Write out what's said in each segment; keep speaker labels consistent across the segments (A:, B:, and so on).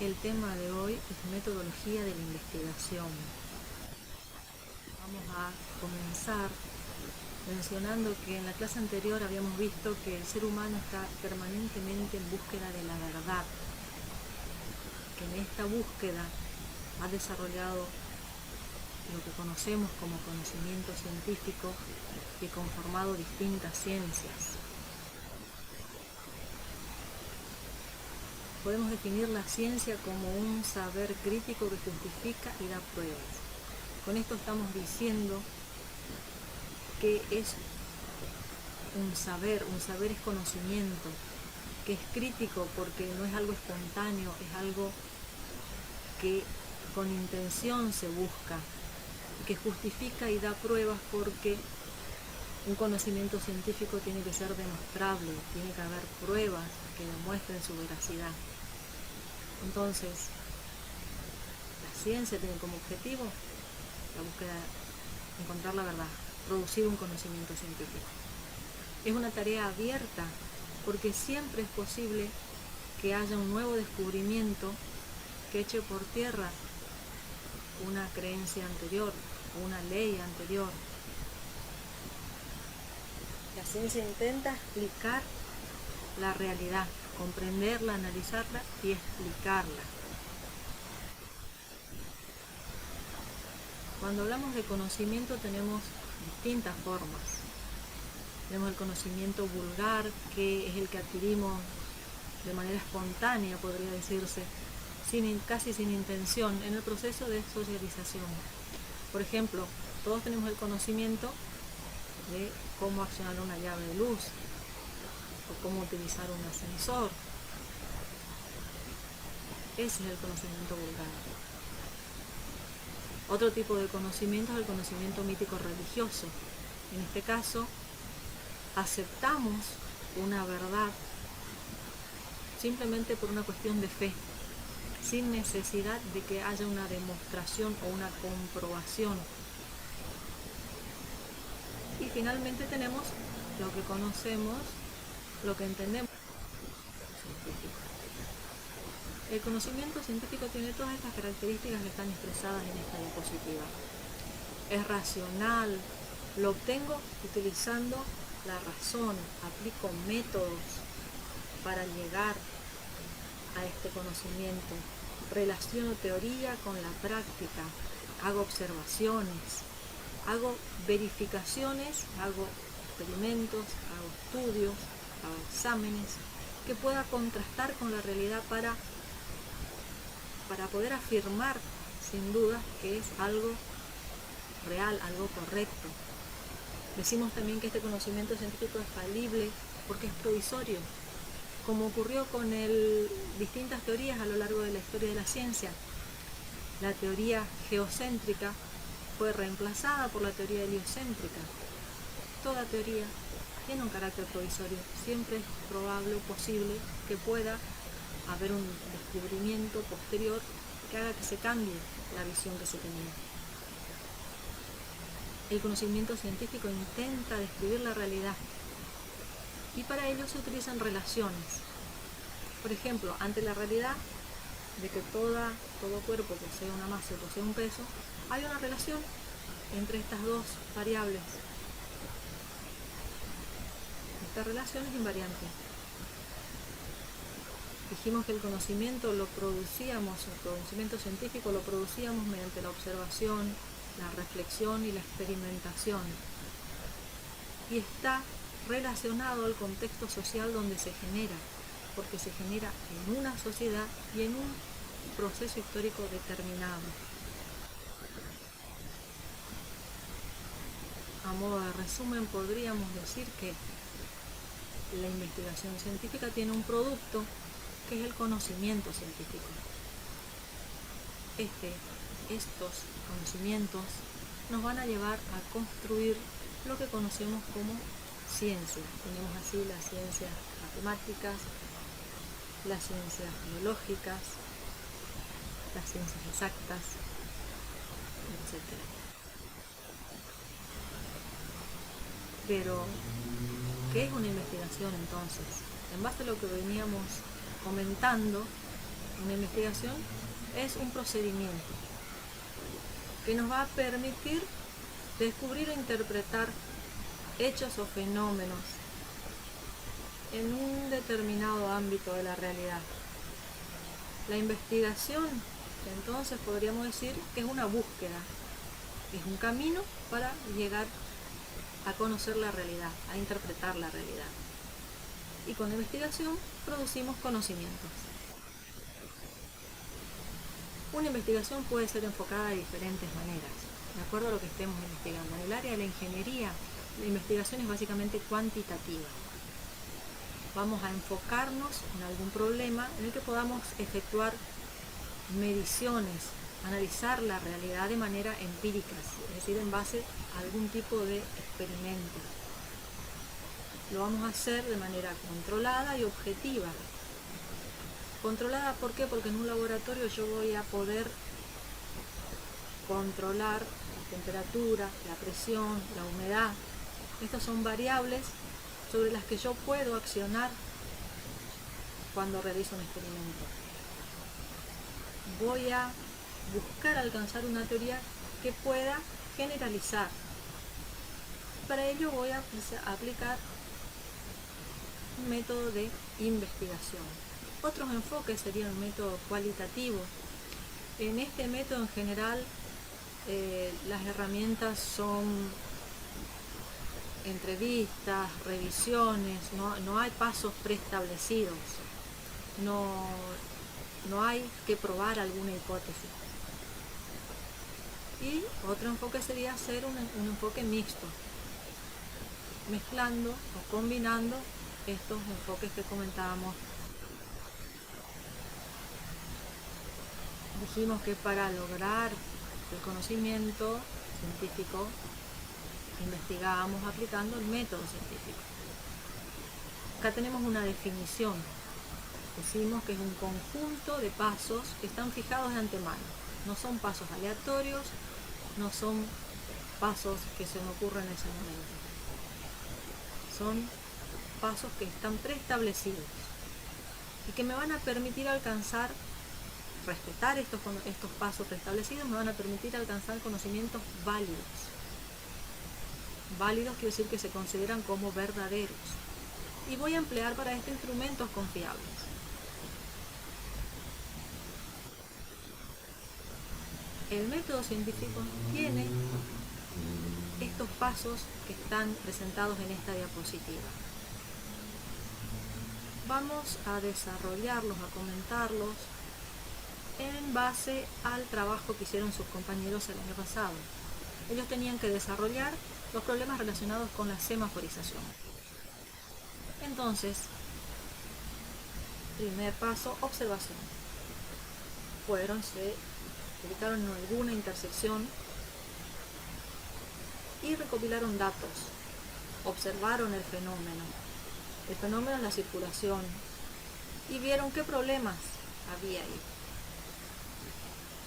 A: El tema de hoy es metodología de la investigación. Vamos a comenzar mencionando que en la clase anterior habíamos visto que el ser humano está permanentemente en búsqueda de la verdad, que en esta búsqueda ha desarrollado lo que conocemos como conocimiento científico y conformado distintas ciencias. Podemos definir la ciencia como un saber crítico que justifica y da pruebas. Con esto estamos diciendo que es un saber es conocimiento, que es crítico porque no es algo espontáneo, es algo que con intención se busca, que justifica y da pruebas porque un conocimiento científico tiene que ser demostrable, tiene que haber pruebas que demuestren su veracidad. Entonces, la ciencia tiene como objetivo la búsqueda de encontrar la verdad, producir un conocimiento científico. Es una tarea abierta porque siempre es posible que haya un nuevo descubrimiento que eche por tierra una creencia anterior, una ley anterior. La ciencia intenta explicar la realidad, comprenderla, analizarla y explicarla. Cuando hablamos de conocimiento tenemos distintas formas. Tenemos el conocimiento vulgar, que es el que adquirimos de manera espontánea, podría decirse, casi sin intención, en el proceso de socialización. Por ejemplo, todos tenemos el conocimiento de cómo accionar una llave de luz o cómo utilizar un ascensor. Ese es el conocimiento vulgar. Otro tipo de conocimiento es el conocimiento mítico religioso. En este caso, aceptamos una verdad simplemente por una cuestión de fe, sin necesidad de que haya una demostración o una comprobación. Y finalmente tenemos lo que conocemos, lo que entendemos. El conocimiento científico tiene todas estas características que están expresadas en esta diapositiva. Es racional, lo obtengo utilizando la razón, aplico métodos para llegar a este conocimiento, relaciono teoría con la práctica, hago observaciones, hago verificaciones, hago experimentos, hago estudios, hago exámenes que pueda contrastar con la realidad para poder afirmar sin duda que es algo real, algo correcto. Decimos también que este conocimiento científico es falible porque es provisorio, como ocurrió con distintas teorías a lo largo de la historia de la ciencia. La teoría geocéntrica fue reemplazada por la teoría heliocéntrica. Toda teoría tiene un carácter provisorio, siempre es probable o posible que pueda haber un descubrimiento posterior que haga que se cambie la visión que se tenía. El conocimiento científico intenta describir la realidad y para ello se utilizan relaciones. Por ejemplo, ante la realidad de que todo cuerpo posee una masa y posee un peso, hay una relación entre estas dos variables. Esta relación es invariante. Dijimos que el conocimiento científico lo producíamos mediante la observación, la reflexión y la experimentación. Y está relacionado al contexto social donde se genera, porque se genera en una sociedad y en un proceso histórico determinado. A modo de resumen, podríamos decir que la investigación científica tiene un producto que es el conocimiento científico. Estos conocimientos nos van a llevar a construir lo que conocemos como ciencia. Tenemos así las ciencias matemáticas, las ciencias biológicas, las ciencias exactas, etc. Pero, ¿qué es una investigación entonces? En base a lo que veníamos comentando, Una investigación es un procedimiento que nos va a permitir descubrir e interpretar hechos o fenómenos en un determinado ámbito de la realidad. La investigación, entonces, podríamos decir que es una búsqueda, es un camino para llegar a conocer la realidad, a interpretar la realidad. Y con la investigación producimos conocimientos. Una investigación puede ser enfocada de diferentes maneras, de acuerdo a lo que estemos investigando. En el área de la ingeniería, la investigación es básicamente cuantitativa. Vamos a enfocarnos en algún problema en el que podamos efectuar mediciones, analizar la realidad de manera empírica, es decir, en base a algún tipo de experimento. Lo vamos a hacer de manera controlada y objetiva. Controlada, ¿por qué? Porque en un laboratorio yo voy a poder controlar la temperatura, la presión, la humedad. Estas son variables sobre las que yo puedo accionar cuando realizo un experimento. Voy a buscar alcanzar una teoría que pueda generalizar. Para ello voy a aplicar un método de investigación. Otros enfoques serían el método cualitativo. En este método en general las herramientas son entrevistas, revisiones, no hay pasos preestablecidos, no hay que probar alguna hipótesis. Y otro enfoque sería hacer un enfoque mixto, mezclando o combinando estos enfoques que comentábamos. Dijimos que para lograr el conocimiento científico investigábamos aplicando el método científico. Acá tenemos una definición. Decimos que es un conjunto de pasos que están fijados de antemano. No son pasos aleatorios, no son pasos que se me ocurren en ese momento. Son pasos que están preestablecidos y que me van a permitir alcanzar, respetar estos pasos preestablecidos, me van a permitir alcanzar conocimientos válidos. Válidos quiere decir que se consideran como verdaderos. Y voy a emplear para esto instrumentos confiables. El método científico tiene estos pasos que están presentados en esta diapositiva. Vamos a desarrollarlos, a comentarlos en base al trabajo que hicieron sus compañeros el año pasado. Ellos tenían que desarrollar los problemas relacionados con la semaforización. Entonces, primer paso, observación. Se ubicaron en alguna intersección y recopilaron datos. Observaron el fenómeno. El fenómeno es la circulación. Y vieron qué problemas había ahí.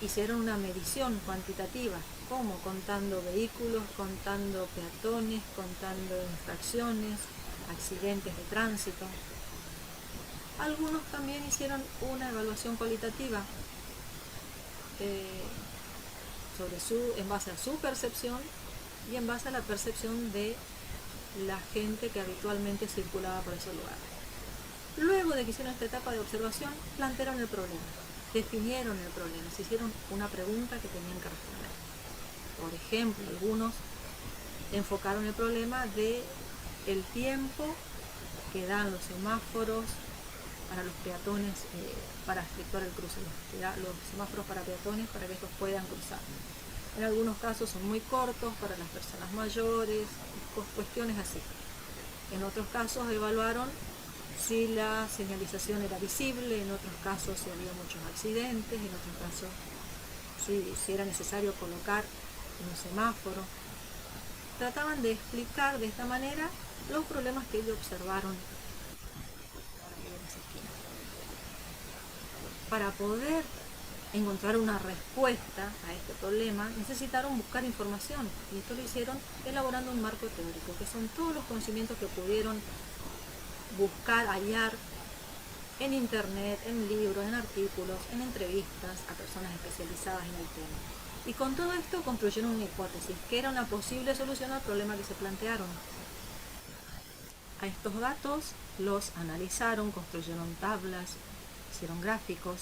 A: Hicieron una medición cuantitativa, como contando vehículos, contando peatones, contando infracciones, accidentes de tránsito. Algunos también hicieron una evaluación cualitativa en base a su percepción y en base a la percepción de la gente que habitualmente circulaba por ese lugar. Luego de que hicieron esta etapa de observación, plantearon el problema, definieron el problema, se hicieron una pregunta que tenían que responder. Por ejemplo, algunos enfocaron el problema de el tiempo que dan los semáforos para los peatones para efectuar el cruce, los semáforos para peatones para que estos puedan cruzar. En algunos casos son muy cortos para las personas mayores, cuestiones así. En otros casos evaluaron si la señalización era visible, en otros casos si había muchos accidentes, en otros casos si era necesario colocar un semáforo. Trataban de explicar de esta manera los problemas que ellos observaron. Para poder encontrar una respuesta a este problema, necesitaron buscar información, y esto lo hicieron elaborando un marco teórico, que son todos los conocimientos que pudieron buscar, hallar en internet, en libros, en artículos, en entrevistas a personas especializadas en el tema. Y con todo esto construyeron una hipótesis, que era una posible solución al problema que se plantearon. A estos datos los analizaron, construyeron tablas, hicieron gráficos,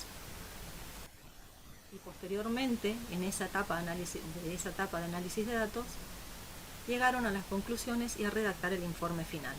A: y posteriormente, en esa etapa de análisis de datos, llegaron a las conclusiones y a redactar el informe final.